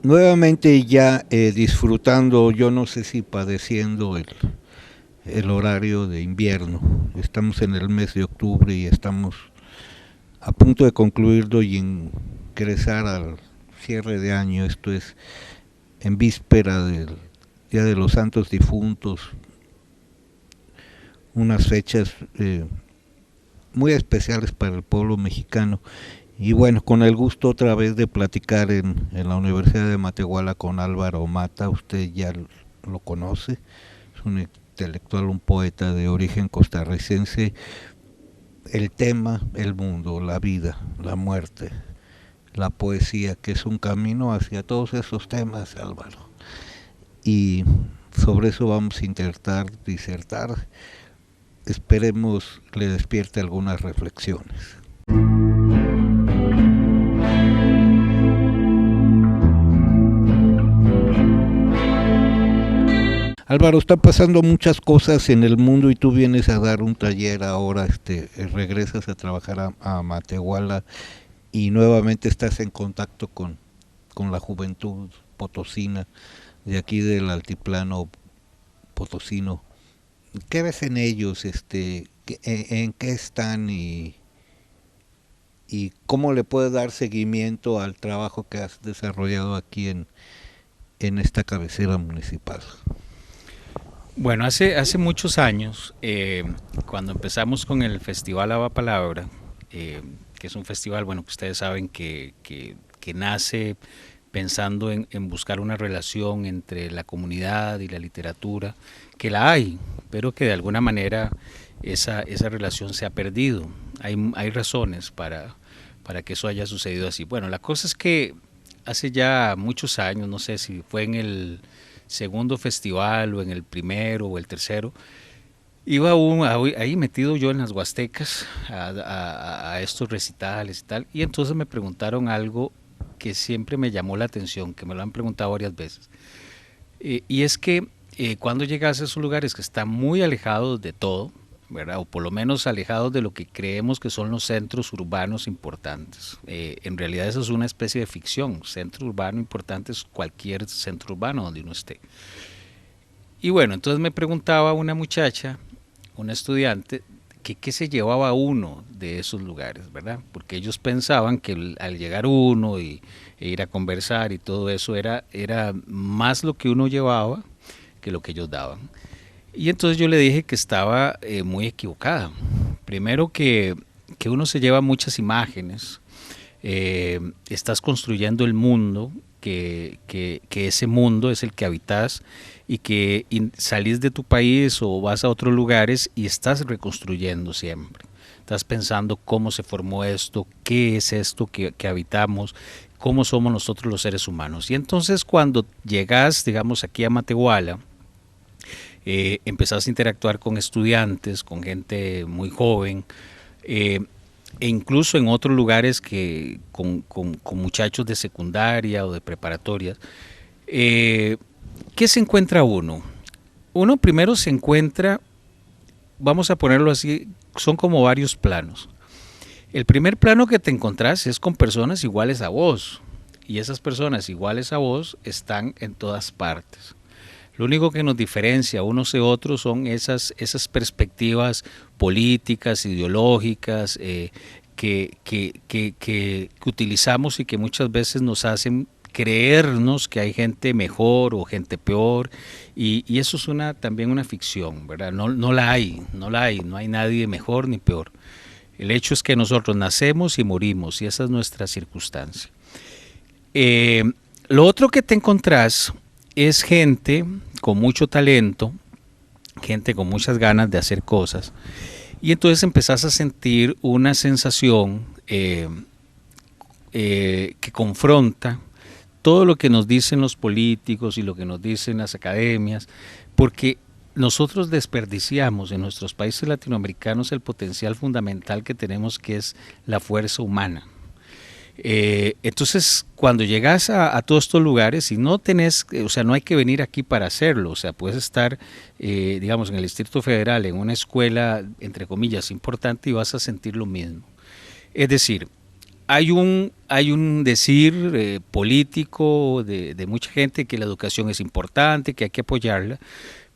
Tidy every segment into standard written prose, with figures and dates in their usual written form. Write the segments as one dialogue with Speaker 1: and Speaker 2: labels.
Speaker 1: Nuevamente ya disfrutando, yo no sé si padeciendo el horario de invierno. Estamos en el mes de octubre y estamos a punto de concluirlo y ingresar al cierre de año. Esto es en víspera del Día de los Santos Difuntos, unas fechas muy especiales para el pueblo mexicano. Y bueno, con el gusto otra vez de platicar en la Universidad de Matehuala con Álvaro Mata. Usted ya lo conoce, es un intelectual, un poeta de origen costarricense. El tema, el mundo, la vida, la muerte, la poesía, que es un camino hacia todos esos temas, Álvaro. Y sobre eso vamos a intentar disertar. Esperemos le despierte algunas reflexiones. Álvaro, están pasando muchas cosas en el mundo y tú vienes a dar un taller ahora, regresas a trabajar a Matehuala y nuevamente estás en contacto con la juventud potosina de aquí del altiplano potosino. ¿Qué ves en ellos? ¿En qué están y cómo le puedes dar seguimiento al trabajo que has desarrollado aquí en esta cabecera municipal?
Speaker 2: Bueno, hace muchos años, cuando empezamos con el Festival Ava Palabra, que es un festival, bueno, que ustedes saben que nace pensando en buscar una relación entre la comunidad y la literatura, que la hay, pero que de alguna manera esa relación se ha perdido. Hay razones para que eso haya sucedido así. Bueno, la cosa es que hace ya muchos años, no sé si fue en el segundo festival o en el primero o el tercero, iba ahí metido yo en las Huastecas a estos recitales y tal, y entonces me preguntaron algo que siempre me llamó la atención, que me lo han preguntado varias veces, y es que cuando llegas a esos lugares que están muy alejados de todo, ¿verdad? O por lo menos alejados de lo que creemos que son los centros urbanos importantes. En realidad eso es una especie de ficción. Centro urbano importante es cualquier centro urbano donde uno esté. Y bueno, entonces me preguntaba una muchacha, una estudiante, que qué se llevaba uno de esos lugares, ¿verdad? Porque ellos pensaban que al llegar uno e ir a conversar y todo eso era más lo que uno llevaba que lo que ellos daban. Y entonces yo le dije que estaba muy equivocada. Primero que uno se lleva muchas imágenes, estás construyendo el mundo, que ese mundo es el que habitas y que salís de tu país o vas a otros lugares y estás reconstruyendo siempre. Estás pensando cómo se formó esto, qué es esto que habitamos, cómo somos nosotros los seres humanos. Y entonces cuando llegas, digamos, aquí a Matehuala, empezás a interactuar con estudiantes, con gente muy joven, e incluso en otros lugares que con muchachos de secundaria o de preparatoria. ¿Qué se encuentra uno? Uno primero se encuentra, vamos a ponerlo así, son como varios planos. El primer plano que te encontrás es con personas iguales a vos, y esas personas iguales a vos están en todas partes. Lo único que nos diferencia unos de otros son esas perspectivas políticas, ideológicas, que utilizamos y que muchas veces nos hacen creernos que hay gente mejor o gente peor, y eso es también una ficción, ¿verdad? No la hay, no hay nadie mejor ni peor. El hecho es que nosotros nacemos y morimos, y esa es nuestra circunstancia. Lo otro que te encontrás es gente con mucho talento, gente con muchas ganas de hacer cosas, y entonces empezás a sentir una sensación que confronta todo lo que nos dicen los políticos y lo que nos dicen las academias, porque nosotros desperdiciamos en nuestros países latinoamericanos el potencial fundamental que tenemos, que es la fuerza humana. Entonces, cuando llegas a todos estos lugares y no tenés, o sea, no hay que venir aquí para hacerlo, o sea, puedes estar, digamos, en el Distrito Federal, en una escuela, entre comillas, importante, y vas a sentir lo mismo. Es decir, hay un decir político de mucha gente que la educación es importante, que hay que apoyarla,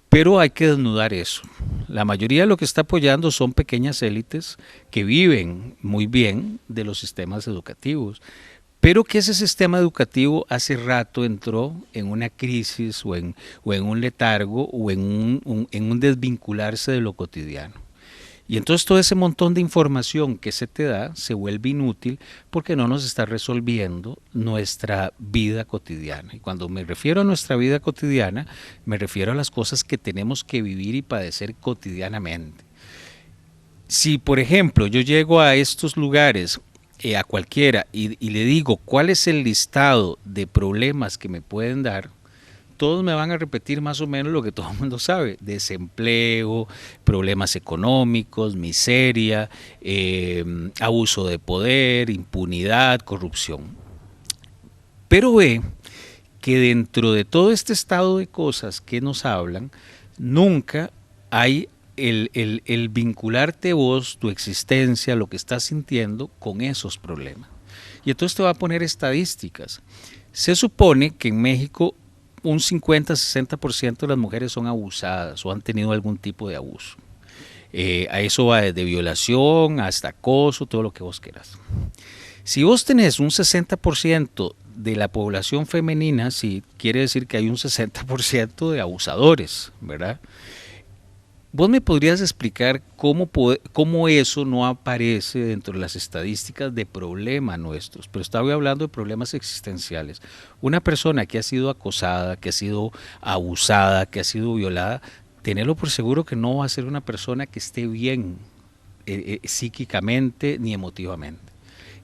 Speaker 2: pero hay que desnudar eso. La mayoría de lo que está apoyando son pequeñas élites que viven muy bien de los sistemas educativos, pero que ese sistema educativo hace rato entró en una crisis o en un letargo o en un desvincularse de lo cotidiano. Y entonces todo ese montón de información que se te da se vuelve inútil porque no nos está resolviendo nuestra vida cotidiana. Y cuando me refiero a nuestra vida cotidiana, me refiero a las cosas que tenemos que vivir y padecer cotidianamente. Si, por ejemplo, yo llego a estos lugares, a cualquiera, y le digo cuál es el listado de problemas que me pueden dar, todos me van a repetir más o menos lo que todo el mundo sabe: desempleo, problemas económicos, miseria, abuso de poder, impunidad, corrupción. Pero ve que dentro de todo este estado de cosas que nos hablan, nunca hay el vincularte vos, tu existencia, lo que estás sintiendo con esos problemas. Y entonces te va a poner estadísticas. Se supone que en México un 50-60% de las mujeres son abusadas o han tenido algún tipo de abuso. A eso va desde violación hasta acoso, todo lo que vos quieras. Si vos tenés un 60% de la población femenina, sí, quiere decir que hay un 60% de abusadores, ¿verdad? ¿Vos me podrías explicar cómo eso no aparece dentro de las estadísticas de problemas nuestros? Pero estaba hablando de problemas existenciales. Una persona que ha sido acosada, que ha sido abusada, que ha sido violada, tenerlo por seguro que no va a ser una persona que esté bien psíquicamente ni emotivamente.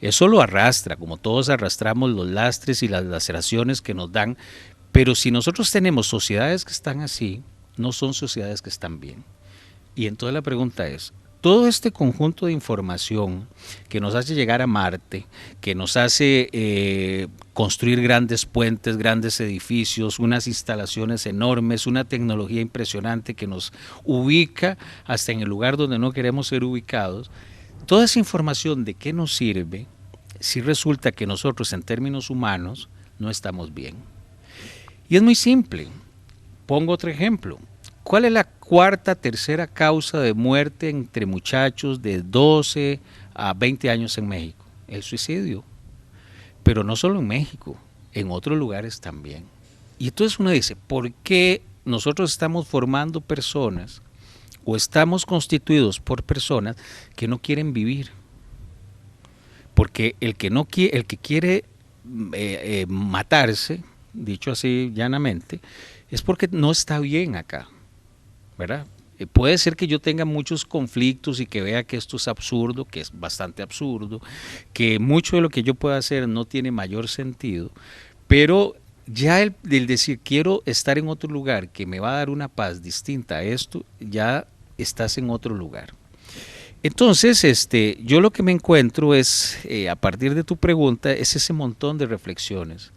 Speaker 2: Eso lo arrastra, como todos arrastramos los lastres y las laceraciones que nos dan, pero si nosotros tenemos sociedades que están así, no son sociedades que están bien. Y entonces la pregunta es, todo este conjunto de información que nos hace llegar a Marte, que nos hace construir grandes puentes, grandes edificios, unas instalaciones enormes, una tecnología impresionante que nos ubica hasta en el lugar donde no queremos ser ubicados, toda esa información, ¿de qué nos sirve si resulta que nosotros en términos humanos no estamos bien? Y es muy simple. Pongo otro ejemplo. ¿Cuál es la tercera causa de muerte entre muchachos de 12 a 20 años en México? El suicidio. Pero no solo en México, en otros lugares también. Y entonces uno dice, ¿por qué nosotros estamos formando personas o estamos constituidos por personas que no quieren vivir? Porque el que quiere matarse, dicho así llanamente, es porque no está bien acá, ¿verdad? Puede ser que yo tenga muchos conflictos y que vea que esto es absurdo, que es bastante absurdo, que mucho de lo que yo pueda hacer no tiene mayor sentido, pero ya el decir quiero estar en otro lugar que me va a dar una paz distinta a esto, ya estás en otro lugar. Entonces, yo lo que me encuentro es, a partir de tu pregunta, es ese montón de reflexiones.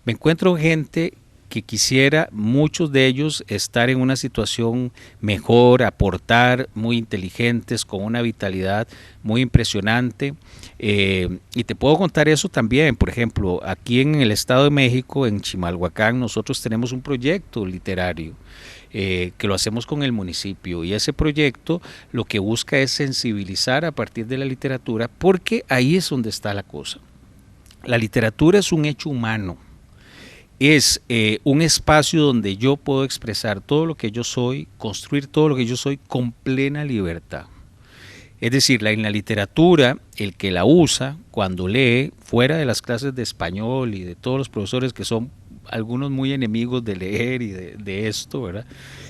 Speaker 2: Me encuentro gente que quisiera, muchos de ellos, estar en una situación mejor, aportar, muy inteligentes, con una vitalidad muy impresionante. Y te puedo contar eso también. Por ejemplo, aquí en el Estado de México, en Chimalhuacán, nosotros tenemos un proyecto literario que lo hacemos con el municipio, y ese proyecto lo que busca es sensibilizar a partir de la literatura, porque ahí es donde está la cosa. La literatura es un hecho humano, es un espacio donde yo puedo expresar todo lo que yo soy, construir todo lo que yo soy con plena libertad. Es decir, en la literatura, el que la usa, cuando lee, fuera de las clases de español y de todos los profesores que son algunos muy enemigos de leer y de esto, ¿verdad?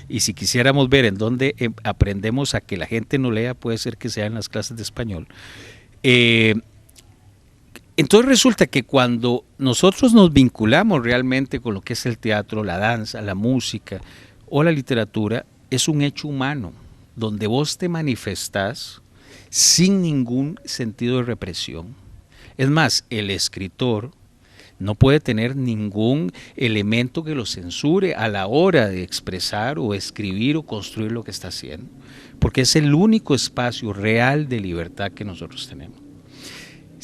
Speaker 2: Y si quisiéramos ver en dónde aprendemos a que la gente no lea, puede ser que sea en las clases de español. Entonces resulta que cuando nosotros nos vinculamos realmente con lo que es el teatro, la danza, la música o la literatura, es un hecho humano, donde vos te manifestás sin ningún sentido de represión. Es más, el escritor no puede tener ningún elemento que lo censure a la hora de expresar o escribir o construir lo que está haciendo, porque es el único espacio real de libertad que nosotros tenemos.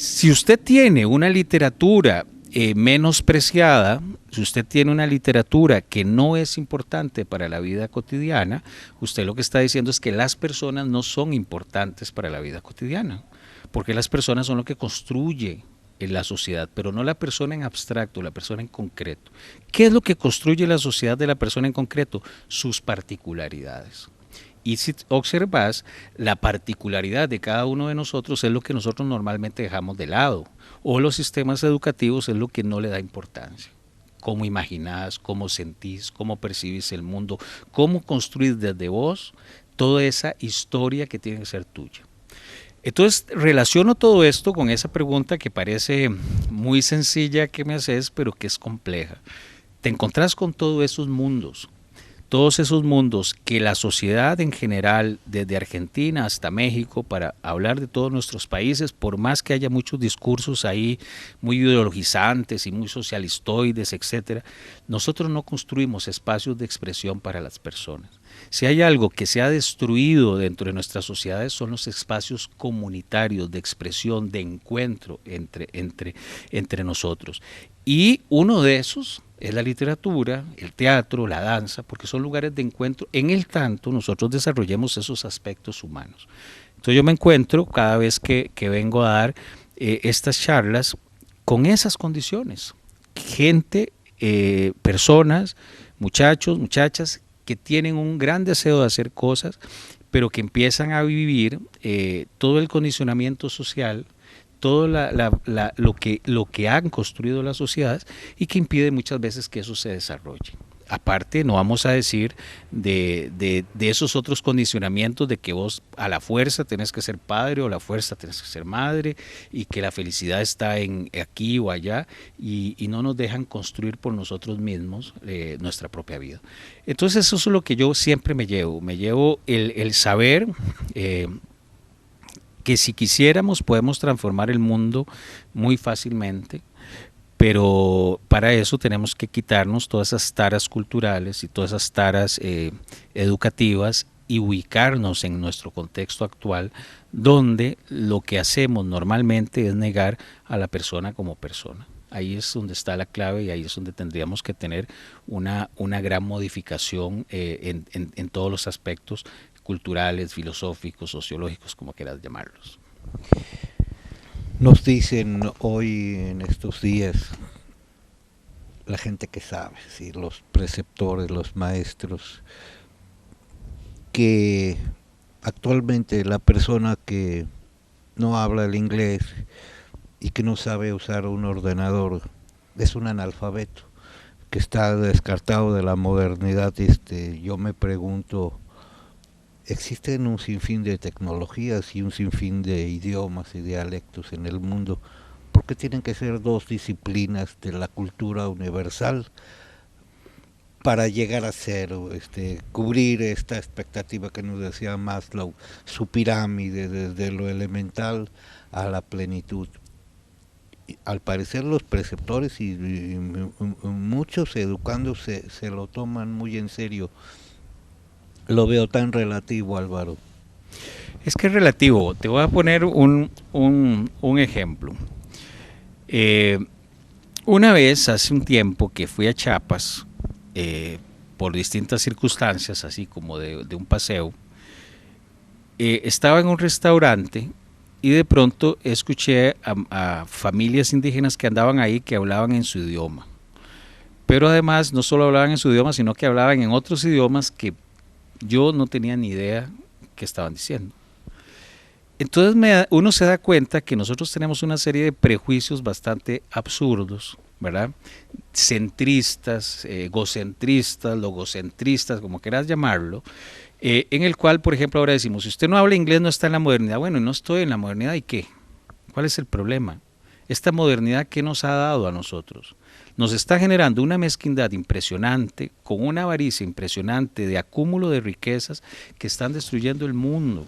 Speaker 2: Si usted tiene una literatura menospreciada, si usted tiene una literatura que no es importante para la vida cotidiana, usted lo que está diciendo es que las personas no son importantes para la vida cotidiana, porque las personas son lo que construye en la sociedad, pero no la persona en abstracto, la persona en concreto. ¿Qué es lo que construye la sociedad de la persona en concreto? Sus particularidades. Y si observas, la particularidad de cada uno de nosotros es lo que nosotros normalmente dejamos de lado, o los sistemas educativos es lo que no le da importancia. Cómo imaginás, cómo sentís, cómo percibís el mundo, cómo construís desde vos toda esa historia que tiene que ser tuya. Entonces relaciono todo esto con esa pregunta que parece muy sencilla que me haces, pero que es compleja. Te encontrás con todos esos mundos que la sociedad en general, desde Argentina hasta México, para hablar de todos nuestros países, por más que haya muchos discursos ahí muy ideologizantes y muy socialistoides, etcétera, nosotros no construimos espacios de expresión para las personas. Si hay algo que se ha destruido dentro de nuestras sociedades son los espacios comunitarios de expresión, de encuentro entre nosotros. Y uno de esos es la literatura, el teatro, la danza, porque son lugares de encuentro en el tanto nosotros desarrollemos esos aspectos humanos. Entonces yo me encuentro cada vez que vengo a dar estas charlas con esas condiciones. Gente, personas, muchachos, muchachas, que tienen un gran deseo de hacer cosas, pero que empiezan a vivir todo el condicionamiento social, todo lo que han construido las sociedades y que impide muchas veces que eso se desarrolle. Aparte, no vamos a decir de esos otros condicionamientos de que vos a la fuerza tenés que ser padre o a la fuerza tenés que ser madre y que la felicidad está en aquí o allá y no nos dejan construir por nosotros mismos nuestra propia vida. Entonces eso es lo que yo siempre me llevo el saber que si quisiéramos podemos transformar el mundo muy fácilmente, pero para eso tenemos que quitarnos todas esas taras culturales y todas esas taras educativas y ubicarnos en nuestro contexto actual, donde lo que hacemos normalmente es negar a la persona como persona. Ahí es donde está la clave y ahí es donde tendríamos que tener una gran modificación en todos los aspectos culturales, filosóficos, sociológicos, como quieras llamarlos.
Speaker 1: Nos dicen hoy en estos días la gente que sabe, ¿sí? Los preceptores, los maestros, que actualmente la persona que no habla el inglés y que no sabe usar un ordenador es un analfabeto, que está descartado de la modernidad. Yo me pregunto, existen un sinfín de tecnologías y un sinfín de idiomas y dialectos en el mundo. ¿Por qué tienen que ser dos disciplinas de la cultura universal para llegar a ser, cubrir esta expectativa que nos decía Maslow, su pirámide desde lo elemental a la plenitud? Al parecer los preceptores y muchos educandos se lo toman muy en serio. Lo veo tan relativo, Álvaro.
Speaker 2: Es que es relativo. Te voy a poner un ejemplo. Una vez, hace un tiempo, que fui a Chiapas, por distintas circunstancias, así como de un paseo, estaba en un restaurante y de pronto escuché a familias indígenas que andaban ahí que hablaban en su idioma. Pero además no solo hablaban en su idioma, sino que hablaban en otros idiomas que yo no tenía ni idea qué estaban diciendo. Entonces uno se da cuenta que nosotros tenemos una serie de prejuicios bastante absurdos, ¿verdad? Centristas, egocentristas, logocentristas, como quieras llamarlo, en el cual, por ejemplo, ahora decimos, si usted no habla inglés no está en la modernidad. Bueno, no estoy en la modernidad, ¿y qué? ¿Cuál es el problema? Esta modernidad, ¿qué nos ha dado a nosotros? Nos está generando una mezquindad impresionante, con una avaricia impresionante de acúmulo de riquezas que están destruyendo el mundo.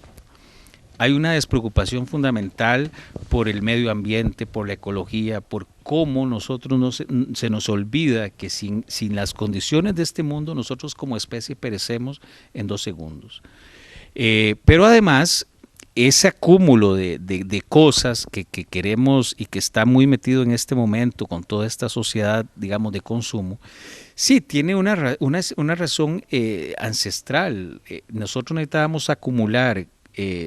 Speaker 2: Hay una despreocupación fundamental por el medio ambiente, por la ecología, por cómo nosotros se nos olvida que sin las condiciones de este mundo nosotros como especie perecemos en 2 segundos. Pero además ese acúmulo de cosas que queremos y que está muy metido en este momento con toda esta sociedad, digamos, de consumo, sí, tiene una razón ancestral. Nosotros necesitábamos acumular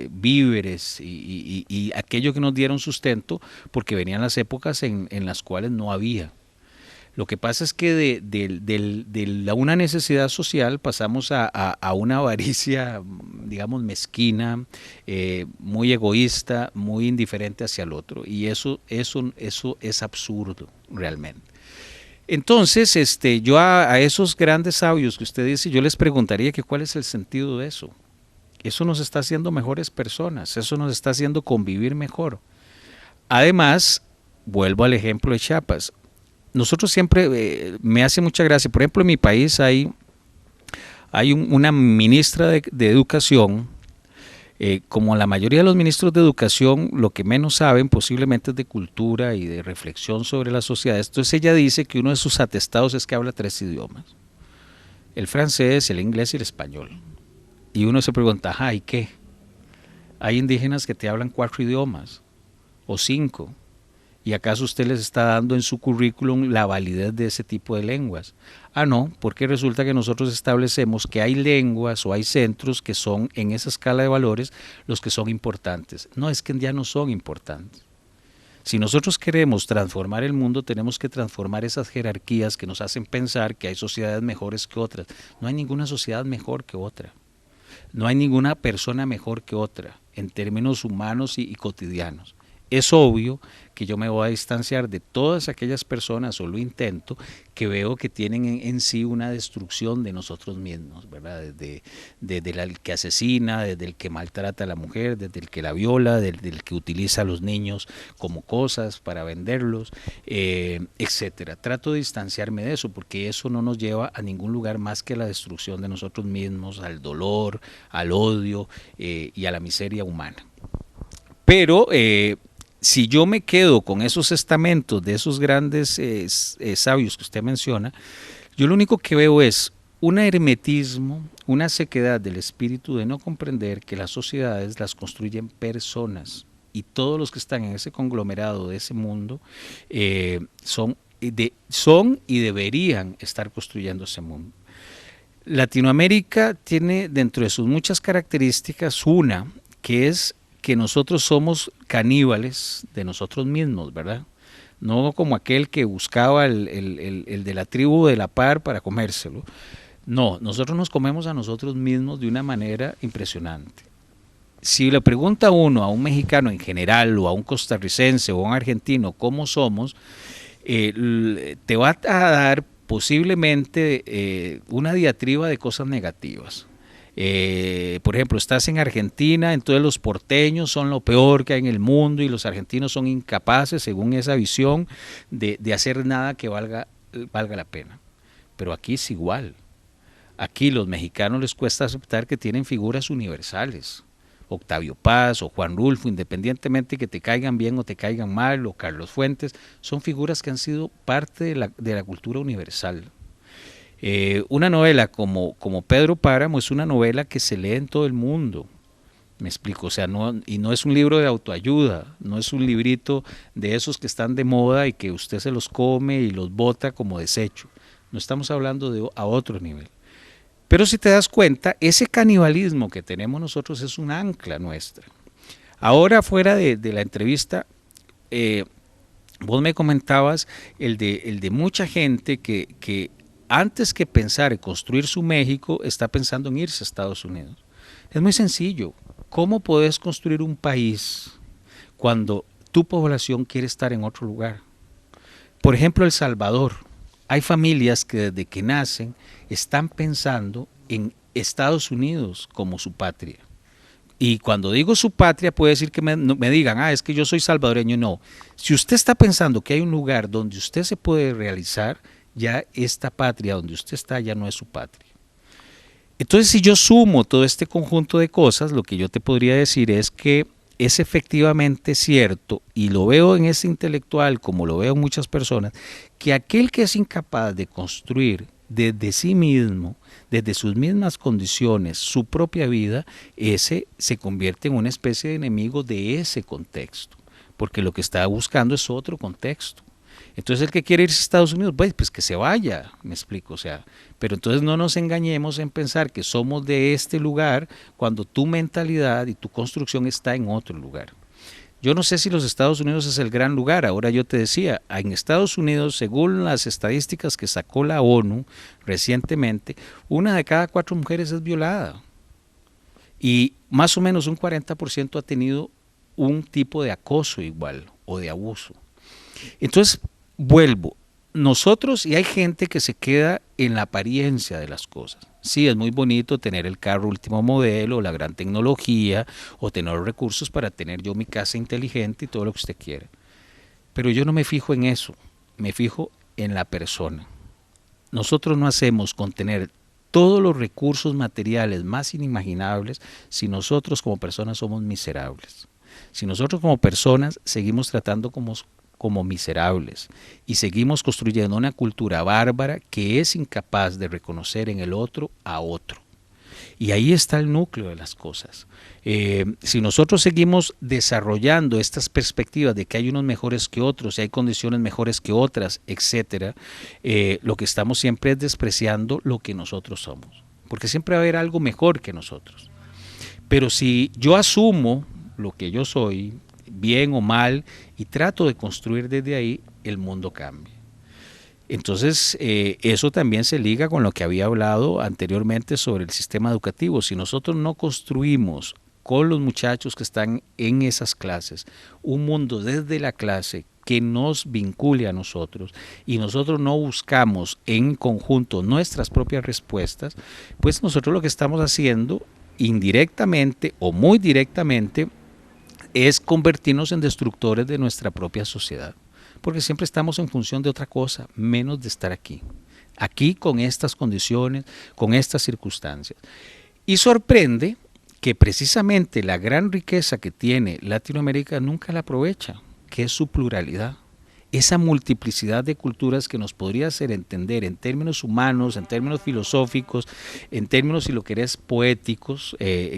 Speaker 2: víveres y aquello que nos dieron sustento porque venían las épocas en las cuales no había. Lo que pasa es que una necesidad social pasamos a una avaricia, digamos, mezquina, muy egoísta, muy indiferente hacia el otro. Y eso es absurdo, realmente. Entonces, yo a esos grandes sabios que usted dice, yo les preguntaría que cuál es el sentido de eso. Eso nos está haciendo mejores personas, eso nos está haciendo convivir mejor. Además, vuelvo al ejemplo de Chiapas. Nosotros siempre, me hace mucha gracia, por ejemplo, en mi país hay una ministra de Educación, como la mayoría de los ministros de Educación, lo que menos saben posiblemente es de cultura y de reflexión sobre la sociedad. Entonces ella dice que uno de sus atestados es que habla 3 idiomas, el francés, el inglés y el español. Y uno se pregunta, ajá, ¿y qué? Hay indígenas que te hablan 4 idiomas o 5. ¿Y acaso usted les está dando en su currículum la validez de ese tipo de lenguas? Ah, no, porque resulta que nosotros establecemos que hay lenguas o hay centros que son en esa escala de valores los que son importantes. No, es que ya no son importantes. Si nosotros queremos transformar el mundo, tenemos que transformar esas jerarquías que nos hacen pensar que hay sociedades mejores que otras. No hay ninguna sociedad mejor que otra. No hay ninguna persona mejor que otra en términos humanos y cotidianos. Es obvio que yo me voy a distanciar de todas aquellas personas, o lo intento, que veo que tienen en sí una destrucción de nosotros mismos, ¿verdad? Desde el que asesina, desde el que maltrata a la mujer, desde el que la viola, desde el que utiliza a los niños como cosas para venderlos, etcétera. Trato de distanciarme de eso porque eso no nos lleva a ningún lugar más que a la destrucción de nosotros mismos, al dolor, al odio y a la miseria humana. Pero si yo me quedo con esos estamentos de esos grandes sabios que usted menciona, yo lo único que veo es un hermetismo, una sequedad del espíritu de no comprender que las sociedades las construyen personas y todos los que están en ese conglomerado de ese mundo son y deberían estar construyendo ese mundo. Latinoamérica tiene dentro de sus muchas características una que es que nosotros somos caníbales de nosotros mismos, ¿verdad? No como aquel que buscaba el de la tribu de la par para comérselo. No, nosotros nos comemos a nosotros mismos de una manera impresionante. Si le pregunta uno a un mexicano en general, o a un costarricense, o a un argentino, cómo somos, te va a dar posiblemente una diatriba de cosas negativas. Por ejemplo, estás en Argentina, entonces los porteños son lo peor que hay en el mundo y los argentinos son incapaces, según esa visión, de hacer nada que valga la pena. Pero aquí es igual. Aquí los mexicanos les cuesta aceptar que tienen figuras universales. Octavio Paz o Juan Rulfo, independientemente que te caigan bien o te caigan mal, o Carlos Fuentes, son figuras que han sido parte de la cultura universal. Una novela como Pedro Páramo es una novela que se lee en todo el mundo, me explico, o sea, y no es un libro de autoayuda, no es un librito de esos que están de moda y que usted se los come y los bota como desecho, no estamos hablando a otro nivel. Pero si te das cuenta, ese canibalismo que tenemos nosotros es un ancla nuestra. Ahora, fuera de la entrevista, vos me comentabas el de mucha gente que antes que pensar en construir su México, está pensando en irse a Estados Unidos. Es muy sencillo. ¿Cómo podés construir un país cuando tu población quiere estar en otro lugar? Por ejemplo, El Salvador. Hay familias que desde que nacen están pensando en Estados Unidos como su patria. Y cuando digo su patria, puede decir que me digan, es que yo soy salvadoreño. No. Si usted está pensando que hay un lugar donde usted se puede realizar, ya esta patria donde usted está ya no es su patria. Entonces, si yo sumo todo este conjunto de cosas, lo que yo te podría decir es que es efectivamente cierto, y lo veo en ese intelectual como lo veo en muchas personas, que aquel que es incapaz de construir desde sí mismo, desde sus mismas condiciones, su propia vida, ese se convierte en una especie de enemigo de ese contexto, porque lo que está buscando es otro contexto. Entonces el que quiere irse a Estados Unidos, pues que se vaya, me explico, o sea, pero entonces no nos engañemos en pensar que somos de este lugar cuando tu mentalidad y tu construcción está en otro lugar. Yo no sé si los Estados Unidos es el gran lugar. Ahora yo te decía, en Estados Unidos, según las estadísticas que sacó la ONU recientemente, 1 de cada 4 mujeres es violada. Y más o menos un 40% ha tenido un tipo de acoso igual o de abuso. Entonces, vuelvo. Nosotros, y hay gente que se queda en la apariencia de las cosas. Sí, es muy bonito tener el carro último modelo, la gran tecnología, o tener los recursos para tener yo mi casa inteligente y todo lo que usted quiera. Pero yo no me fijo en eso, me fijo en la persona. Nosotros no hacemos con tener todos los recursos materiales más inimaginables si nosotros como personas somos miserables. Si nosotros como personas seguimos tratando como miserables y seguimos construyendo una cultura bárbara que es incapaz de reconocer en el otro a otro. Y ahí está el núcleo de las cosas. Si nosotros seguimos desarrollando estas perspectivas de que hay unos mejores que otros y hay condiciones mejores que otras, etcétera, lo que estamos siempre es despreciando lo que nosotros somos, porque siempre va a haber algo mejor que nosotros. Pero si yo asumo lo que yo soy, bien o mal, y trato de construir desde ahí, el mundo cambia. Entonces, eso también se liga con lo que había hablado anteriormente sobre el sistema educativo. Si nosotros no construimos con los muchachos que están en esas clases un mundo desde la clase que nos vincule a nosotros y nosotros no buscamos en conjunto nuestras propias respuestas, pues nosotros lo que estamos haciendo indirectamente o muy directamente es convertirnos en destructores de nuestra propia sociedad, porque siempre estamos en función de otra cosa, menos de estar aquí con estas condiciones, con estas circunstancias. Y sorprende que precisamente la gran riqueza que tiene Latinoamérica nunca la aprovecha, que es su pluralidad. Esa multiplicidad de culturas que nos podría hacer entender en términos humanos, en términos filosóficos, en términos, si lo querés, poéticos,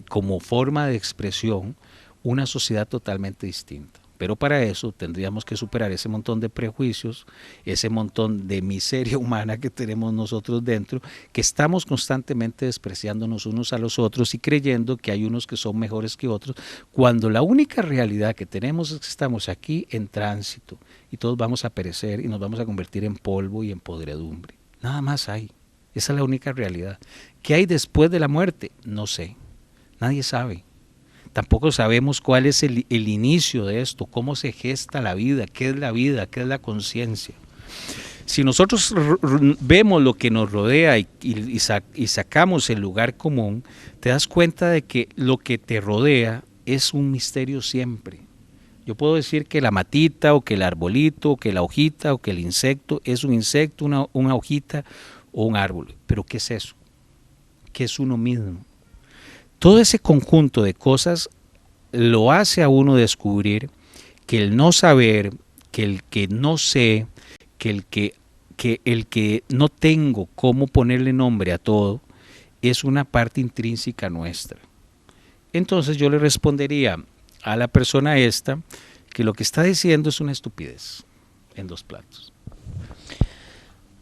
Speaker 2: como forma de expresión, una sociedad totalmente distinta. Pero para eso tendríamos que superar ese montón de prejuicios, ese montón de miseria humana que tenemos nosotros dentro, que estamos constantemente despreciándonos unos a los otros y creyendo que hay unos que son mejores que otros, cuando la única realidad que tenemos es que estamos aquí en tránsito y todos vamos a perecer y nos vamos a convertir en polvo y en podredumbre. Nada más hay. Esa es la única realidad. ¿Qué hay después de la muerte? No sé. Nadie sabe. Tampoco sabemos cuál es el inicio de esto, cómo se gesta la vida, qué es la conciencia. Si nosotros vemos lo que nos rodea y sacamos el lugar común, te das cuenta de que lo que te rodea es un misterio siempre. Yo puedo decir que la matita, o que el arbolito, o que la hojita, o que el insecto es un insecto, una hojita o un árbol. Pero ¿qué es eso? ¿Qué es uno mismo? Todo ese conjunto de cosas lo hace a uno descubrir que el no saber, que el que no sé, que el que no tengo cómo ponerle nombre a todo, es una parte intrínseca nuestra. Entonces yo le respondería a la persona esta que lo que está diciendo es una estupidez, en 2 platos.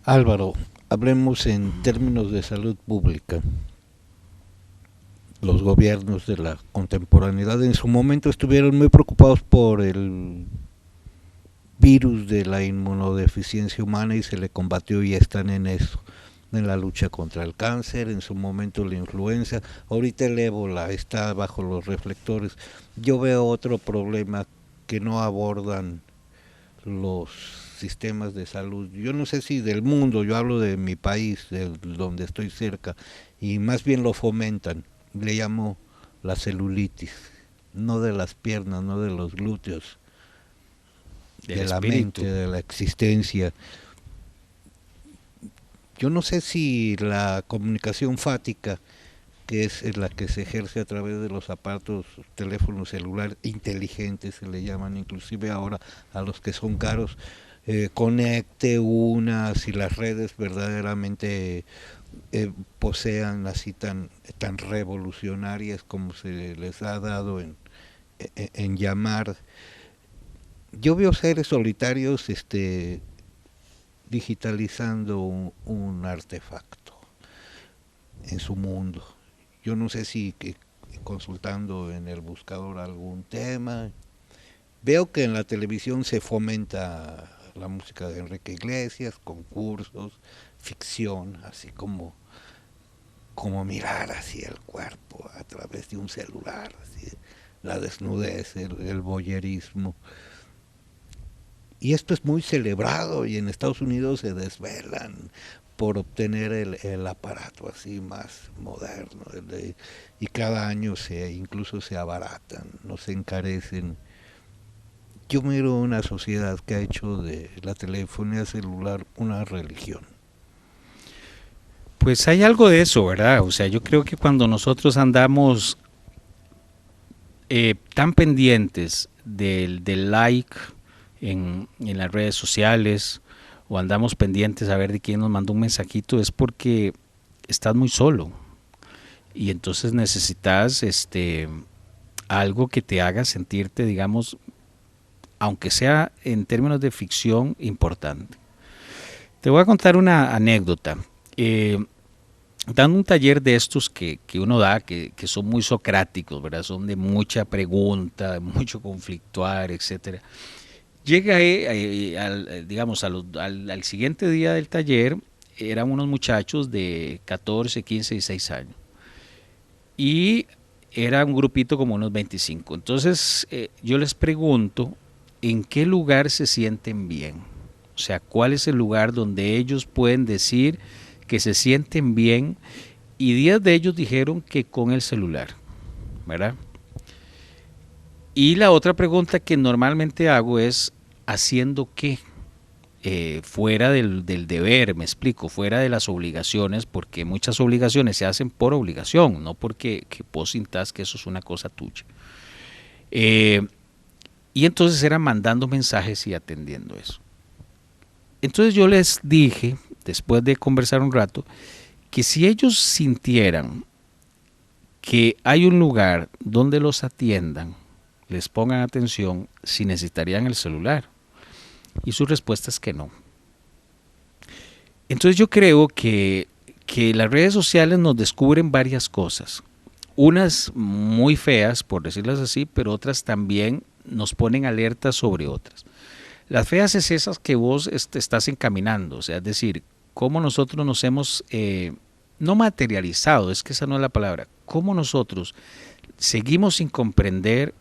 Speaker 1: Álvaro, hablemos en términos de salud pública. Los gobiernos de la contemporaneidad en su momento estuvieron muy preocupados por el virus de la inmunodeficiencia humana y se le combatió y están en eso, en la lucha contra el cáncer, en su momento la influenza, ahorita el ébola está bajo los reflectores. Yo veo otro problema que no abordan los sistemas de salud, yo no sé si del mundo, yo hablo de mi país, de donde estoy cerca, y más bien lo fomentan. Le llamo la celulitis, no de las piernas, no de los glúteos, de la mente, de la existencia. Yo no sé si la comunicación fática, que es la que se ejerce a través de los aparatos, teléfonos celulares inteligentes, se le llaman inclusive ahora a los que son caros, conecte una, si las redes verdaderamente posean así tan revolucionarias como se les ha dado en llamar. Yo veo seres solitarios digitalizando un artefacto en su mundo. Yo no sé si consultando en el buscador algún tema. Veo que en la televisión se fomenta la música de Enrique Iglesias, concursos, ficción, así como mirar así el cuerpo a través de un celular, así, la desnudez, el voyerismo. Y esto es muy celebrado y en Estados Unidos se desvelan por obtener el aparato así más moderno, y cada año incluso se abaratan, no se encarecen. Yo miro una sociedad que ha hecho de la telefonía celular una religión.
Speaker 2: Pues hay algo de eso, ¿verdad? O sea, yo creo que cuando nosotros andamos tan pendientes del like en las redes sociales, o andamos pendientes a ver de quién nos mandó un mensajito, es porque estás muy solo y entonces necesitas algo que te haga sentirte, digamos, aunque sea en términos de ficción, importante. Te voy a contar una anécdota. Dando un taller de estos que uno da, que son muy socráticos, ¿verdad? Son de mucha pregunta, de mucho conflictuar, etcétera. Llega digamos, al siguiente día del taller, eran unos muchachos de 14, 15 y 6 años. Y era un grupito como unos 25. Entonces yo les pregunto, ¿en qué lugar se sienten bien? O sea, ¿cuál es el lugar donde ellos pueden decir que se sienten bien? Y 10 de ellos dijeron que con el celular, ¿verdad? Y la otra pregunta que normalmente hago es, ¿haciendo qué? Fuera del deber, me explico, fuera de las obligaciones, porque muchas obligaciones se hacen por obligación, no porque vos sintas que eso es una cosa tuya. Y entonces era mandando mensajes y atendiendo eso. Entonces yo les dije, después de conversar un rato, que si ellos sintieran que hay un lugar donde los atiendan, les pongan atención, si necesitarían el celular. Y su respuesta es que no. Entonces yo creo que las redes sociales nos descubren varias cosas. Unas muy feas, por decirlas así, pero otras también nos ponen alertas sobre otras. Las feas es esas que vos estás encaminando, o sea, es decir, cómo nosotros nos hemos, no materializado, es que esa no es la palabra, cómo nosotros seguimos sin comprender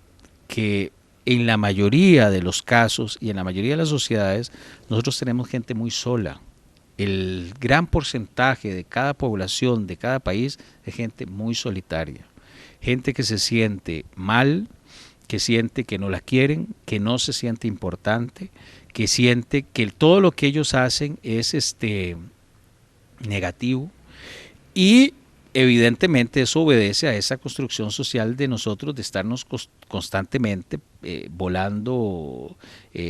Speaker 2: que en la mayoría de los casos y en la mayoría de las sociedades nosotros tenemos gente muy sola. El gran porcentaje de cada población, de cada país, es gente muy solitaria. Gente que se siente mal, que siente que no la quieren, que no se siente importante, que siente que todo lo que ellos hacen es negativo, y evidentemente eso obedece a esa construcción social de nosotros de estarnos constantemente volando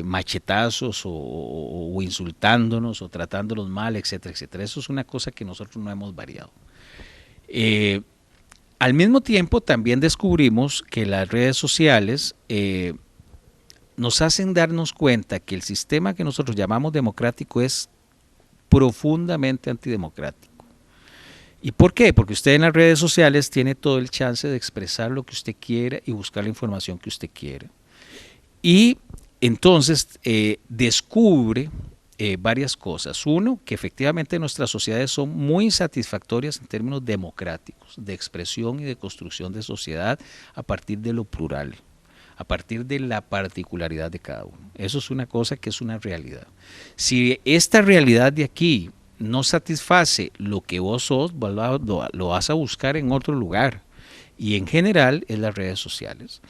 Speaker 2: machetazos o insultándonos o tratándonos mal, etcétera, etcétera. Eso es una cosa que nosotros no hemos variado. Al mismo tiempo también descubrimos que las redes sociales nos hacen darnos cuenta que el sistema que nosotros llamamos democrático es profundamente antidemocrático. ¿Y por qué? Porque usted en las redes sociales tiene todo el chance de expresar lo que usted quiera y buscar la información que usted quiera. Y entonces descubre varias cosas. Uno, que efectivamente nuestras sociedades son muy insatisfactorias en términos democráticos, de expresión y de construcción de sociedad a partir de lo plural, a partir de la particularidad de cada uno. Eso es una cosa que es una realidad. Si esta realidad de aquí no satisface lo que vos sos, lo vas a buscar en otro lugar. Y en general es las redes sociales.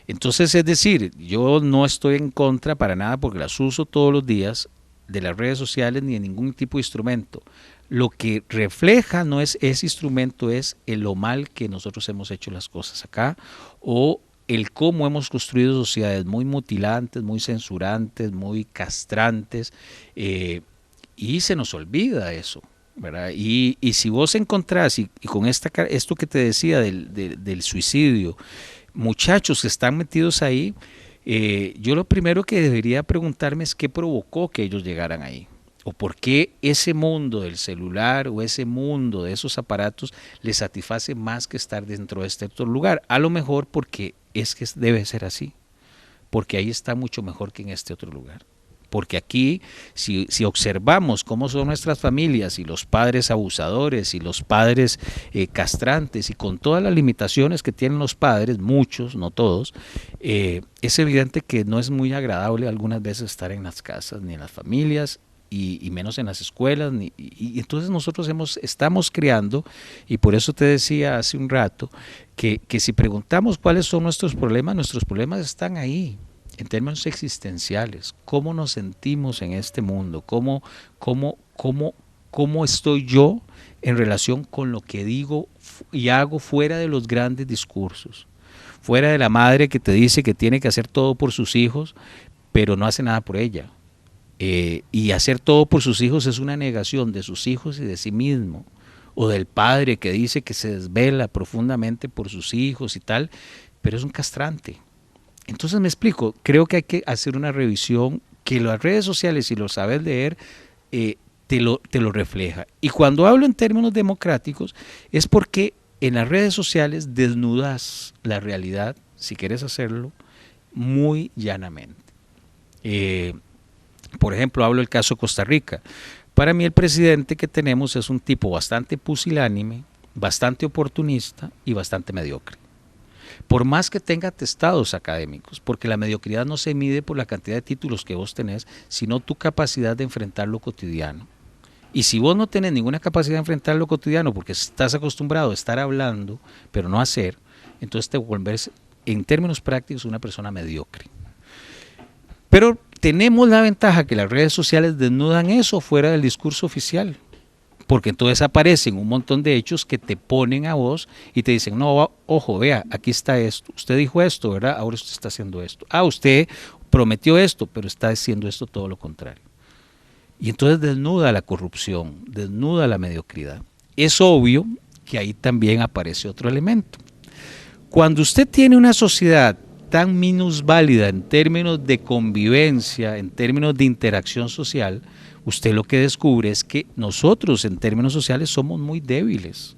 Speaker 2: Entonces, es decir, yo no estoy en contra para nada, porque las uso todos los días, de las redes sociales ni de ningún tipo de instrumento. Lo que refleja no es ese instrumento, es lo mal que nosotros hemos hecho las cosas acá, o el cómo hemos construido sociedades muy mutilantes, muy censurantes, muy castrantes, y se nos olvida eso, ¿verdad? Y si vos encontrás, y con esto que te decía del suicidio, muchachos que están metidos ahí, yo lo primero que debería preguntarme es qué provocó que ellos llegaran ahí, o por qué ese mundo del celular o ese mundo de esos aparatos les satisface más que estar dentro de este otro lugar. A lo mejor porque es que debe ser así, porque ahí está mucho mejor que en este otro lugar. Porque aquí, si observamos cómo son nuestras familias y los padres abusadores y los padres castrantes y con todas las limitaciones que tienen los padres, muchos, no todos, es evidente que no es muy agradable algunas veces estar en las casas ni en las familias y menos en las escuelas. Y entonces nosotros estamos creando, y por eso te decía hace un rato, que si preguntamos cuáles son nuestros problemas están ahí. En términos existenciales, cómo nos sentimos en este mundo, cómo estoy yo en relación con lo que digo y hago fuera de los grandes discursos, fuera de la madre que te dice que tiene que hacer todo por sus hijos, pero no hace nada por ella. Y hacer todo por sus hijos es una negación de sus hijos y de sí mismo, o del padre que dice que se desvela profundamente por sus hijos y tal, pero es un castrante. Entonces me explico, creo que hay que hacer una revisión que las redes sociales, si lo sabes leer, te lo refleja. Y cuando hablo en términos democráticos, es porque en las redes sociales desnudas la realidad, si quieres hacerlo, muy llanamente. Por ejemplo, hablo del caso de Costa Rica. Para mí el presidente que tenemos es un tipo bastante pusilánime, bastante oportunista y bastante mediocre. Por más que tenga atestados académicos, porque la mediocridad no se mide por la cantidad de títulos que vos tenés, sino tu capacidad de enfrentar lo cotidiano. Y si vos no tenés ninguna capacidad de enfrentar lo cotidiano, porque estás acostumbrado a estar hablando, pero no hacer, entonces te vuelves, en términos prácticos, una persona mediocre. Pero tenemos la ventaja que las redes sociales desnudan eso fuera del discurso oficial. Porque entonces aparecen un montón de hechos que te ponen a vos y te dicen, no, ojo, vea, aquí está esto, usted dijo esto, ¿verdad? Ahora usted está haciendo esto. Ah, usted prometió esto, pero está haciendo esto todo lo contrario. Y entonces desnuda la corrupción, desnuda la mediocridad. Es obvio que ahí también aparece otro elemento. Cuando usted tiene una sociedad tan minusválida en términos de convivencia, en términos de interacción social, usted lo que descubre es que nosotros en términos sociales somos muy débiles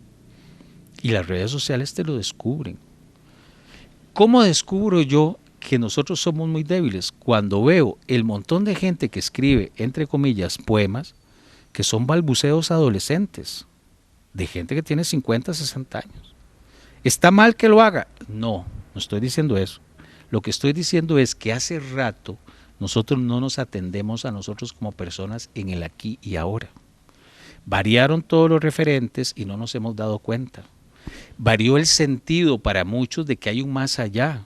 Speaker 2: y las redes sociales te lo descubren. ¿Cómo descubro yo que nosotros somos muy débiles? Cuando veo el montón de gente que escribe, entre comillas, poemas, que son balbuceos adolescentes, de gente que tiene 50, 60 años. ¿Está mal que lo haga? No, no estoy diciendo eso. Lo que estoy diciendo es que hace rato nosotros no nos atendemos a nosotros como personas en el aquí y ahora. Variaron todos los referentes y no nos hemos dado cuenta. Varió el sentido para muchos de que hay un más allá.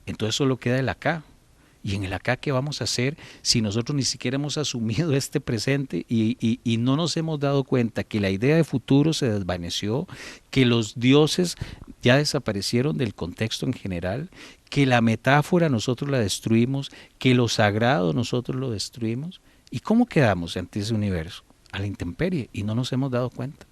Speaker 2: Entonces solo queda el acá. ¿Y en el acá qué vamos a hacer si nosotros ni siquiera hemos asumido este presente y no nos hemos dado cuenta que la idea de futuro se desvaneció, que los dioses ya desaparecieron del contexto en general, que la metáfora nosotros la destruimos, que lo sagrado nosotros lo destruimos? ¿Y cómo quedamos ante ese universo? A la intemperie, y no nos hemos dado cuenta.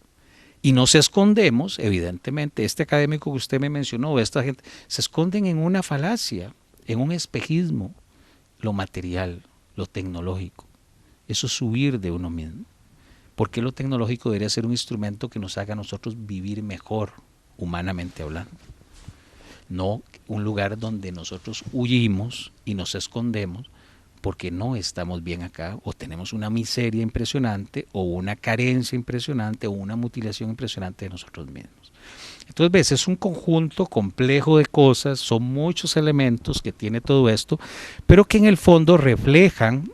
Speaker 2: Y nos escondemos, evidentemente, este académico que usted me mencionó, esta gente, se esconden en una falacia, en un espejismo, lo material, lo tecnológico. Eso es huir de uno mismo. Porque lo tecnológico debería ser un instrumento que nos haga a nosotros vivir mejor, humanamente hablando. No un lugar donde nosotros huimos y nos escondemos porque no estamos bien acá, o tenemos una miseria impresionante, o una carencia impresionante, o una mutilación impresionante de nosotros mismos. Entonces, ves, es un conjunto complejo de cosas, son muchos elementos que tiene todo esto, pero que en el fondo reflejan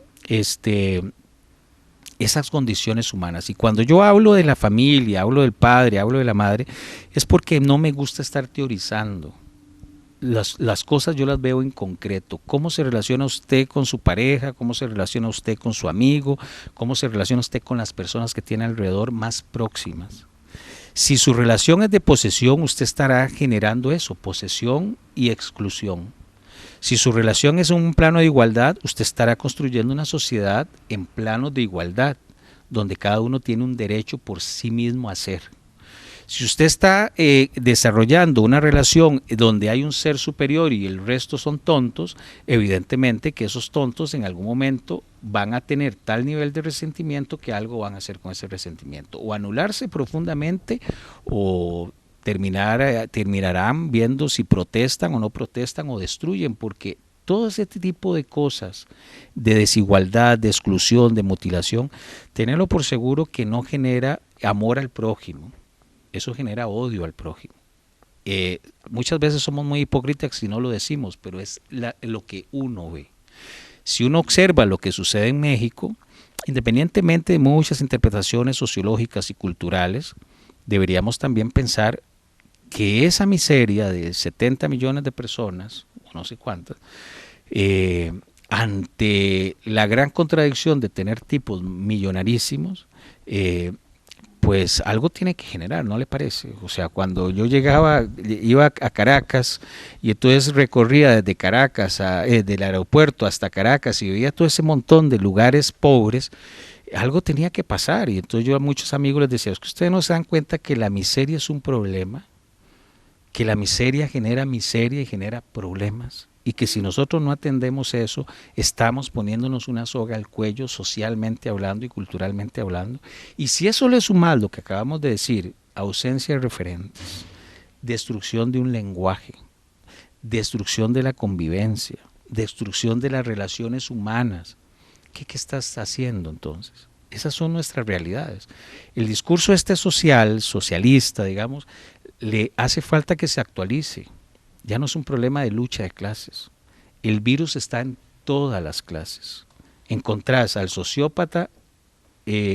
Speaker 2: esas condiciones humanas. Y cuando yo hablo de la familia, hablo del padre, hablo de la madre, es porque no me gusta estar teorizando. Las cosas yo las veo en concreto. ¿Cómo se relaciona usted con su pareja? ¿Cómo se relaciona usted con su amigo? ¿Cómo se relaciona usted con las personas que tiene alrededor más próximas? Si su relación es de posesión, usted estará generando eso, posesión y exclusión. Si su relación es un plano de igualdad, usted estará construyendo una sociedad en planos de igualdad, donde cada uno tiene un derecho por sí mismo a ser. Si usted está desarrollando una relación donde hay un ser superior y el resto son tontos, evidentemente que esos tontos en algún momento van a tener tal nivel de resentimiento que algo van a hacer con ese resentimiento, o anularse profundamente, o terminarán viendo si protestan o no protestan o destruyen, porque todo ese tipo de cosas, de desigualdad, de exclusión, de mutilación, tenerlo por seguro que no genera amor al prójimo, eso genera odio al prójimo. Muchas veces somos muy hipócritas si no lo decimos, pero es lo que uno ve. Si uno observa lo que sucede en México, independientemente de muchas interpretaciones sociológicas y culturales, deberíamos también pensar que esa miseria de 70 millones de personas, o no sé cuántas, ante la gran contradicción de tener tipos millonarísimos, pues algo tiene que generar, ¿no le parece? O sea, cuando yo iba a Caracas y entonces recorría desde Caracas, del aeropuerto hasta Caracas, y veía todo ese montón de lugares pobres, algo tenía que pasar. Y entonces yo a muchos amigos les decía, es que ustedes no se dan cuenta que la miseria es un problema, que la miseria y genera problemas, y que si nosotros no atendemos eso, estamos poniéndonos una soga al cuello socialmente hablando y culturalmente hablando. Y si eso le suma lo que acabamos de decir, ausencia de referentes, destrucción de un lenguaje, destrucción de la convivencia, destrucción de las relaciones humanas, ¿qué estás haciendo entonces? Esas son nuestras realidades. El discurso socialista, digamos, le hace falta que se actualice. Ya no es un problema de lucha de clases. El virus está en todas las clases. Encontrás al sociópata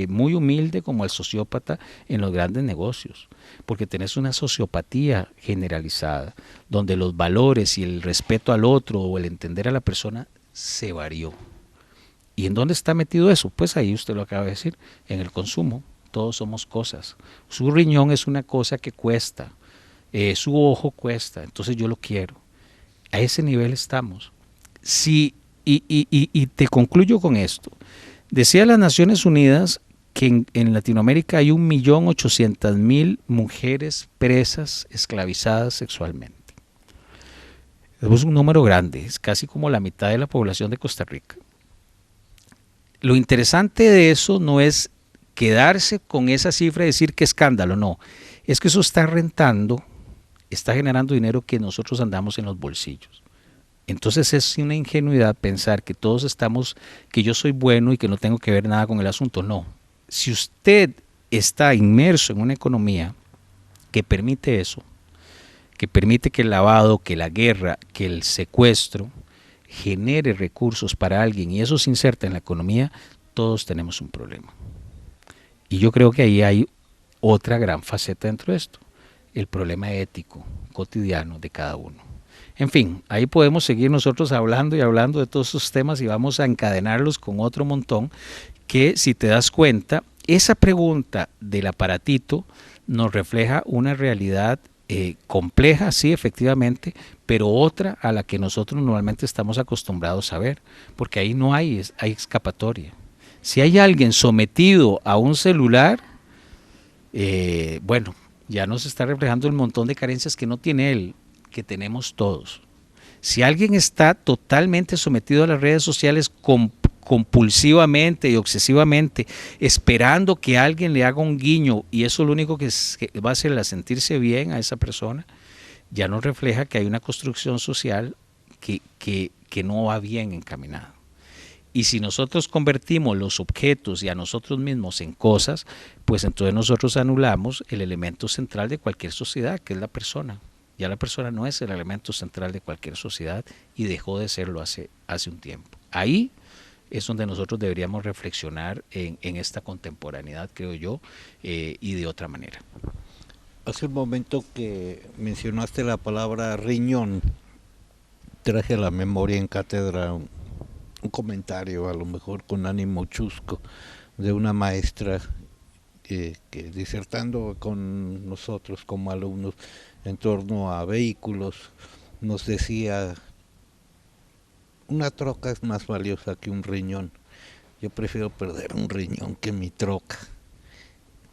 Speaker 2: muy humilde como al sociópata en los grandes negocios, porque tenés una sociopatía generalizada, donde los valores y el respeto al otro o el entender a la persona se varió. ¿Y en dónde está metido eso? Pues ahí usted lo acaba de decir, en el consumo. Todos somos cosas. Su riñón es una cosa que cuesta, su ojo cuesta, entonces yo lo quiero. A ese nivel estamos. Y te concluyo con esto. Decía las Naciones Unidas que en Latinoamérica hay 1.800.000 mujeres presas, esclavizadas sexualmente. Es un número grande, es casi como la mitad de la población de Costa Rica. Lo interesante de eso no es quedarse con esa cifra y decir qué escándalo, no. Es que eso está rentando, está generando dinero que nosotros andamos en los bolsillos. Entonces es una ingenuidad pensar que todos estamos, que yo soy bueno y que no tengo que ver nada con el asunto. No. Si usted está inmerso en una economía que permite eso, que permite que el lavado, que la guerra, que el secuestro genere recursos para alguien y eso se inserta en la economía, todos tenemos un problema. Y yo creo que ahí hay otra gran faceta dentro de esto, el problema ético cotidiano de cada uno. En fin, ahí podemos seguir nosotros hablando y hablando de todos estos temas y vamos a encadenarlos con otro montón que, si te das cuenta, esa pregunta del aparatito nos refleja una realidad compleja, sí, efectivamente, pero otra a la que nosotros normalmente estamos acostumbrados a ver, porque ahí no hay escapatoria. Si hay alguien sometido a un celular, bueno, ya nos está reflejando el montón de carencias que no tiene él, que tenemos todos. Si alguien está totalmente sometido a las redes sociales compulsivamente y obsesivamente, esperando que alguien le haga un guiño y eso lo único que va a hacerle sentirse bien a esa persona, ya nos refleja que hay una construcción social que no va bien encaminada. Y si nosotros convertimos los objetos y a nosotros mismos en cosas, pues entonces nosotros anulamos el elemento central de cualquier sociedad, que es la persona. Ya la persona no es el elemento central de cualquier sociedad y dejó de serlo hace un tiempo. Ahí es donde nosotros deberíamos reflexionar en esta contemporaneidad, creo yo, y de otra manera.
Speaker 1: Hace un momento que mencionaste la palabra riñón, traje a la memoria en cátedra un comentario, a lo mejor con ánimo chusco, de una maestra que disertando con nosotros como alumnos en torno a vehículos, nos decía, una troca es más valiosa que un riñón. Yo prefiero perder un riñón que mi troca.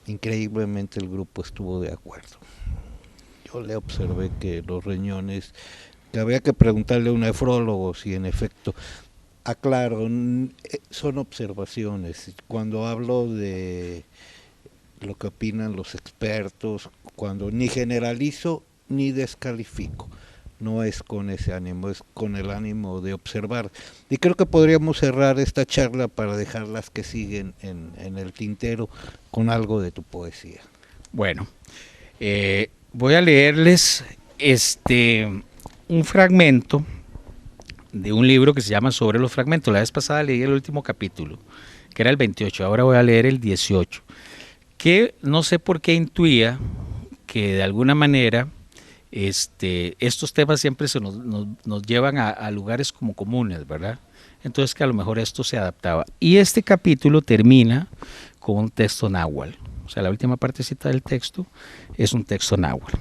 Speaker 1: Increíblemente el grupo estuvo de acuerdo. Yo le observé que los riñones, que había que preguntarle a un nefrólogo si en efecto, aclaro, son observaciones. Cuando hablo de lo que opinan los expertos, cuando ni generalizo ni descalifico, no es con ese ánimo, es con el ánimo de observar. Y creo que podríamos cerrar esta charla para dejar las que siguen en el tintero con algo de tu poesía.
Speaker 2: Bueno, voy a leerles un fragmento de un libro que se llama Sobre los fragmentos. La vez pasada leí el último capítulo, que era el 28, ahora voy a leer el 18, que no sé por qué intuía que de alguna manera estos temas siempre nos llevan a lugares como comunes, ¿verdad? Entonces que a lo mejor esto se adaptaba. Y este capítulo termina con un texto náhuatl. O sea, la última partecita del texto es un texto náhuatl.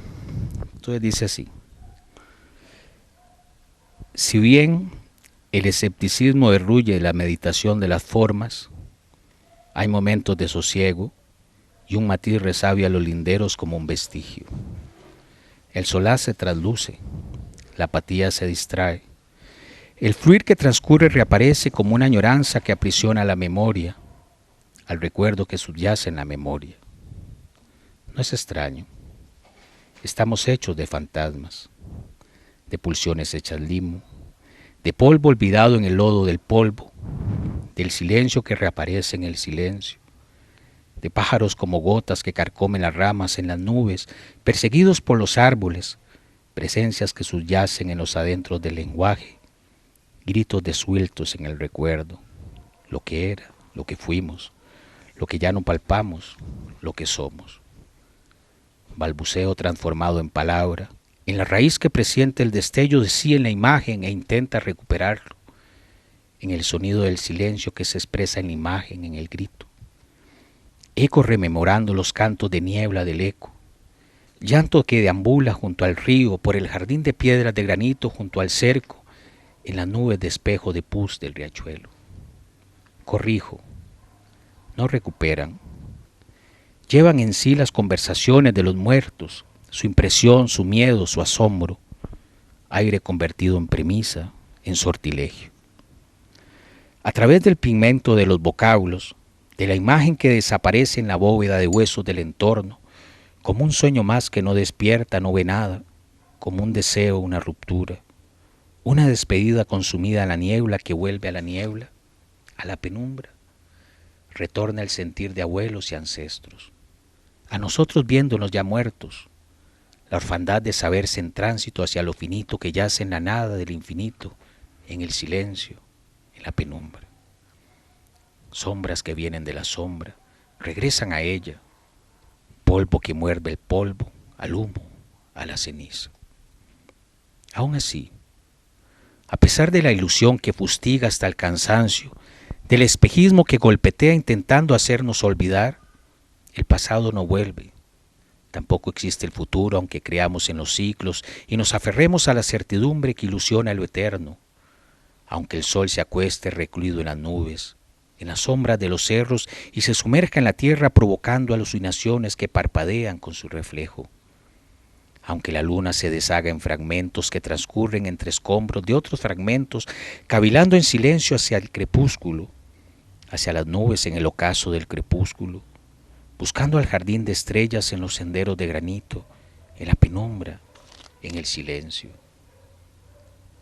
Speaker 2: Entonces dice así: si bien el escepticismo derruye la meditación de las formas, hay momentos de sosiego y un matiz resabia los linderos como un vestigio. El solaz se trasluce, la apatía se distrae. El fluir que transcurre reaparece como una añoranza que aprisiona la memoria, al recuerdo que subyace en la memoria. No es extraño. Estamos hechos de fantasmas, de pulsiones hechas limo, de polvo olvidado en el lodo del polvo, del silencio que reaparece en el silencio, de pájaros como gotas que carcomen las ramas en las nubes, perseguidos por los árboles, presencias que subyacen en los adentros del lenguaje, gritos desueltos en el recuerdo, lo que era, lo que fuimos, lo que ya no palpamos, lo que somos. Balbuceo transformado en palabra, en la raíz que presiente el destello de sí en la imagen e intenta recuperarlo, en el sonido del silencio que se expresa en la imagen, en el grito. Eco rememorando los cantos de niebla del eco, llanto que deambula junto al río, por el jardín de piedras de granito junto al cerco, en las nubes de espejo de pus del riachuelo. Corrijo, no recuperan. Llevan en sí las conversaciones de los muertos, su impresión, su miedo, su asombro, aire convertido en premisa, en sortilegio. A través del pigmento de los vocablos, de la imagen que desaparece en la bóveda de huesos del entorno, como un sueño más que no despierta, no ve nada, como un deseo, una ruptura, una despedida consumida en la niebla que vuelve a la niebla, a la penumbra, retorna el sentir de abuelos y ancestros, a nosotros viéndonos ya muertos, la orfandad de saberse en tránsito hacia lo finito que yace en la nada del infinito, en el silencio, en la penumbra. Sombras que vienen de la sombra, regresan a ella, polvo que muerde el polvo, al humo, a la ceniza. Aún así, a pesar de la ilusión que fustiga hasta el cansancio, del espejismo que golpetea intentando hacernos olvidar, el pasado no vuelve. Tampoco existe el futuro, aunque creamos en los ciclos y nos aferremos a la certidumbre que ilusiona lo eterno. Aunque el sol se acueste recluido en las nubes, en las sombras de los cerros y se sumerja en la tierra provocando alucinaciones que parpadean con su reflejo. Aunque la luna se deshaga en fragmentos que transcurren entre escombros de otros fragmentos, cavilando en silencio hacia el crepúsculo, hacia las nubes en el ocaso del crepúsculo, buscando al jardín de estrellas en los senderos de granito, en la penumbra, en el silencio.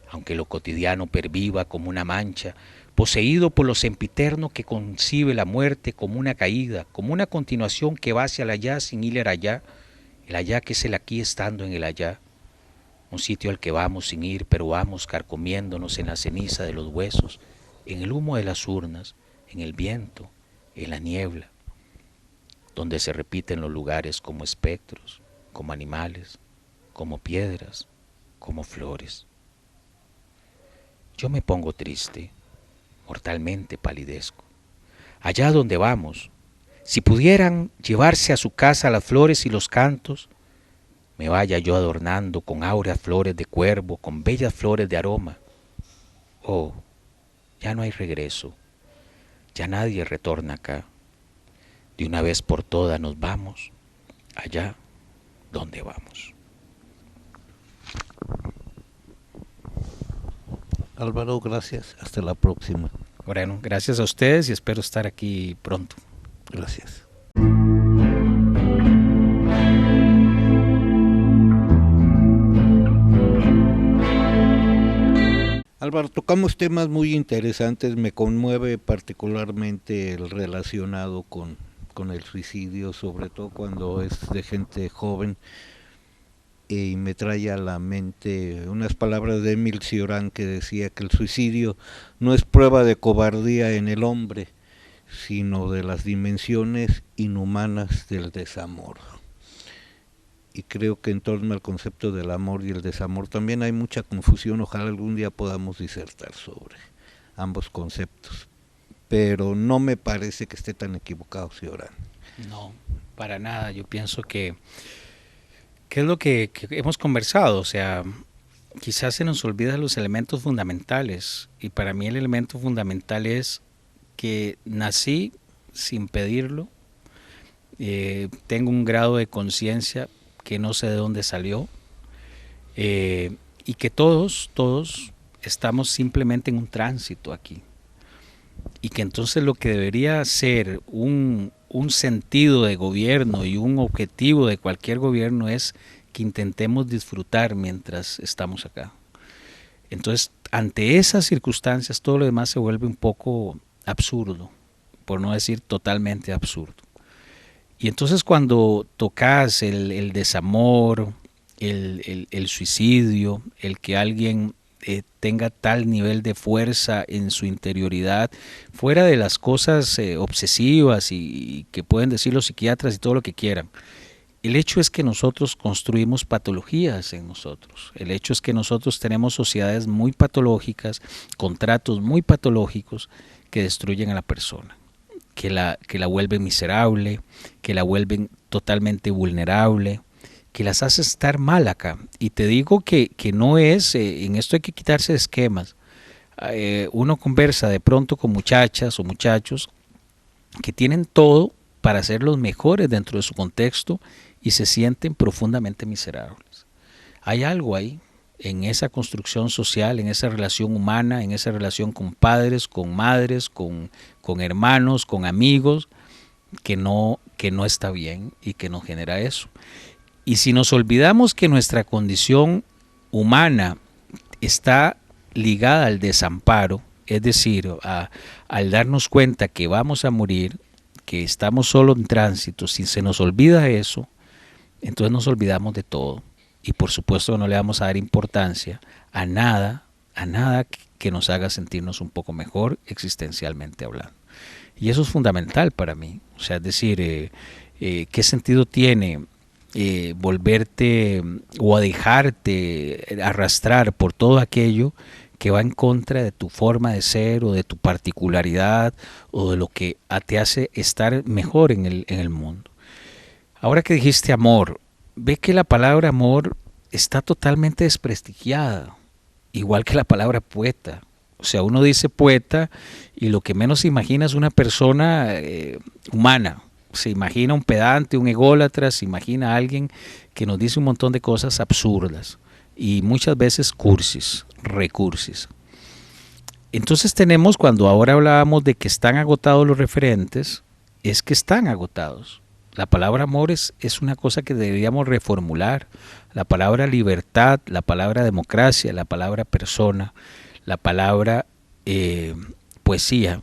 Speaker 2: Aunque lo cotidiano perviva como una mancha, poseído por lo sempiterno que concibe la muerte como una caída, como una continuación que va hacia el allá sin ir al allá, el allá que es el aquí estando en el allá, un sitio al que vamos sin ir, pero vamos carcomiéndonos en la ceniza de los huesos, en el humo de las urnas, en el viento, en la niebla, donde se repiten los lugares como espectros, como animales, como piedras, como flores. Yo me pongo triste, mortalmente palidezco. Allá donde vamos, Si pudieran llevarse a su casa las flores y los cantos, me vaya yo adornando con áureas flores de cuervo, con bellas flores de aroma. Oh, ya no hay regreso, ya nadie retorna acá. De una vez por todas nos vamos allá donde vamos.
Speaker 1: Álvaro, gracias. Hasta la próxima.
Speaker 2: Bueno, gracias a ustedes y espero estar aquí pronto.
Speaker 1: Gracias. Álvaro, tocamos temas muy interesantes. Me conmueve particularmente el relacionado con el suicidio, sobre todo cuando es de gente joven. Y me trae a la mente unas palabras de Émile Cioran, que decía que el suicidio no es prueba de cobardía en el hombre, sino de las dimensiones inhumanas del desamor. Y creo que en torno al concepto del amor y el desamor también hay mucha confusión. Ojalá algún día podamos disertar sobre ambos conceptos, pero no me parece que esté tan equivocado Cioran.
Speaker 2: No, para nada. Yo pienso que es lo que hemos conversado, o sea, quizás se nos olvidan los elementos fundamentales, y para mí el elemento fundamental es que nací sin pedirlo, tengo un grado de conciencia que no sé de dónde salió, y que todos estamos simplemente en un tránsito aquí, y que entonces lo que debería ser un sentido de gobierno y un objetivo de cualquier gobierno es que intentemos disfrutar mientras estamos acá. Entonces, ante esas circunstancias, todo lo demás se vuelve un poco absurdo, por no decir totalmente absurdo. Y entonces cuando tocas el desamor, el suicidio, el que alguien tenga tal nivel de fuerza en su interioridad, fuera de las cosas obsesivas y que pueden decir los psiquiatras y todo lo que quieran. El hecho es que nosotros construimos patologías en nosotros. El hecho es que nosotros tenemos sociedades muy patológicas, contratos muy patológicos que destruyen a la persona, que la vuelven miserable, que la vuelven totalmente vulnerable, que las hace estar mal acá. Y te digo que no es, en esto hay que quitarse de esquemas. Uno conversa de pronto con muchachas o muchachos que tienen todo para ser los mejores dentro de su contexto y se sienten profundamente miserables. Hay algo ahí, en esa construcción social, en esa relación humana, en esa relación con padres, con madres, con hermanos, con amigos, que no está bien y que nos genera eso. Y si nos olvidamos que nuestra condición humana está ligada al desamparo, es decir, al darnos cuenta que vamos a morir, que estamos solo en tránsito, si se nos olvida eso, entonces nos olvidamos de todo. Y por supuesto no le vamos a dar importancia a nada que nos haga sentirnos un poco mejor existencialmente hablando. Y eso es fundamental para mí. O sea, es decir, ¿qué sentido tiene volverte o a dejarte arrastrar por todo aquello que va en contra de tu forma de ser o de tu particularidad o de lo que te hace estar mejor en el mundo? Ahora que dijiste amor, ve que la palabra amor está totalmente desprestigiada, igual que la palabra poeta. O sea, uno dice poeta y lo que menos se imagina es una persona humana. Se imagina un pedante, un ególatra, se imagina a alguien que nos dice un montón de cosas absurdas y muchas veces cursis, recursis. Entonces tenemos, cuando ahora hablábamos de que están agotados los referentes, es que están agotados. La palabra amor es una cosa que deberíamos reformular. La palabra libertad, la palabra democracia, la palabra persona, la palabra poesía,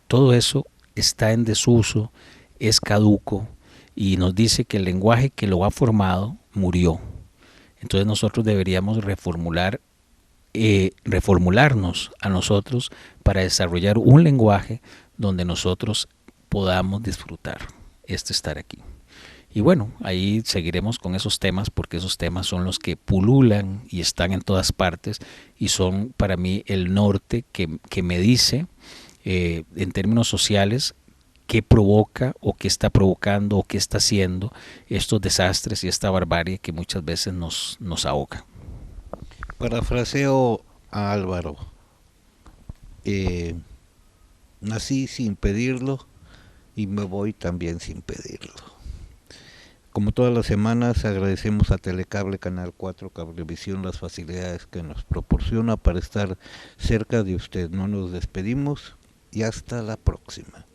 Speaker 2: todo eso está en desuso, es caduco y nos dice que el lenguaje que lo ha formado murió. Entonces nosotros deberíamos reformularnos a nosotros para desarrollar un lenguaje donde nosotros podamos disfrutar estar aquí. Y bueno, ahí seguiremos con esos temas porque esos temas son los que pululan y están en todas partes y son para mí el norte que me dice en términos sociales qué provoca o qué está provocando o qué está haciendo estos desastres y esta barbarie que muchas veces nos ahoga.
Speaker 1: Parafraseo a Álvaro, nací sin pedirlo y me voy también sin pedirlo. Como todas las semanas, agradecemos a Telecable Canal 4 Cablevisión las facilidades que nos proporciona para estar cerca de usted. No nos despedimos y hasta la próxima.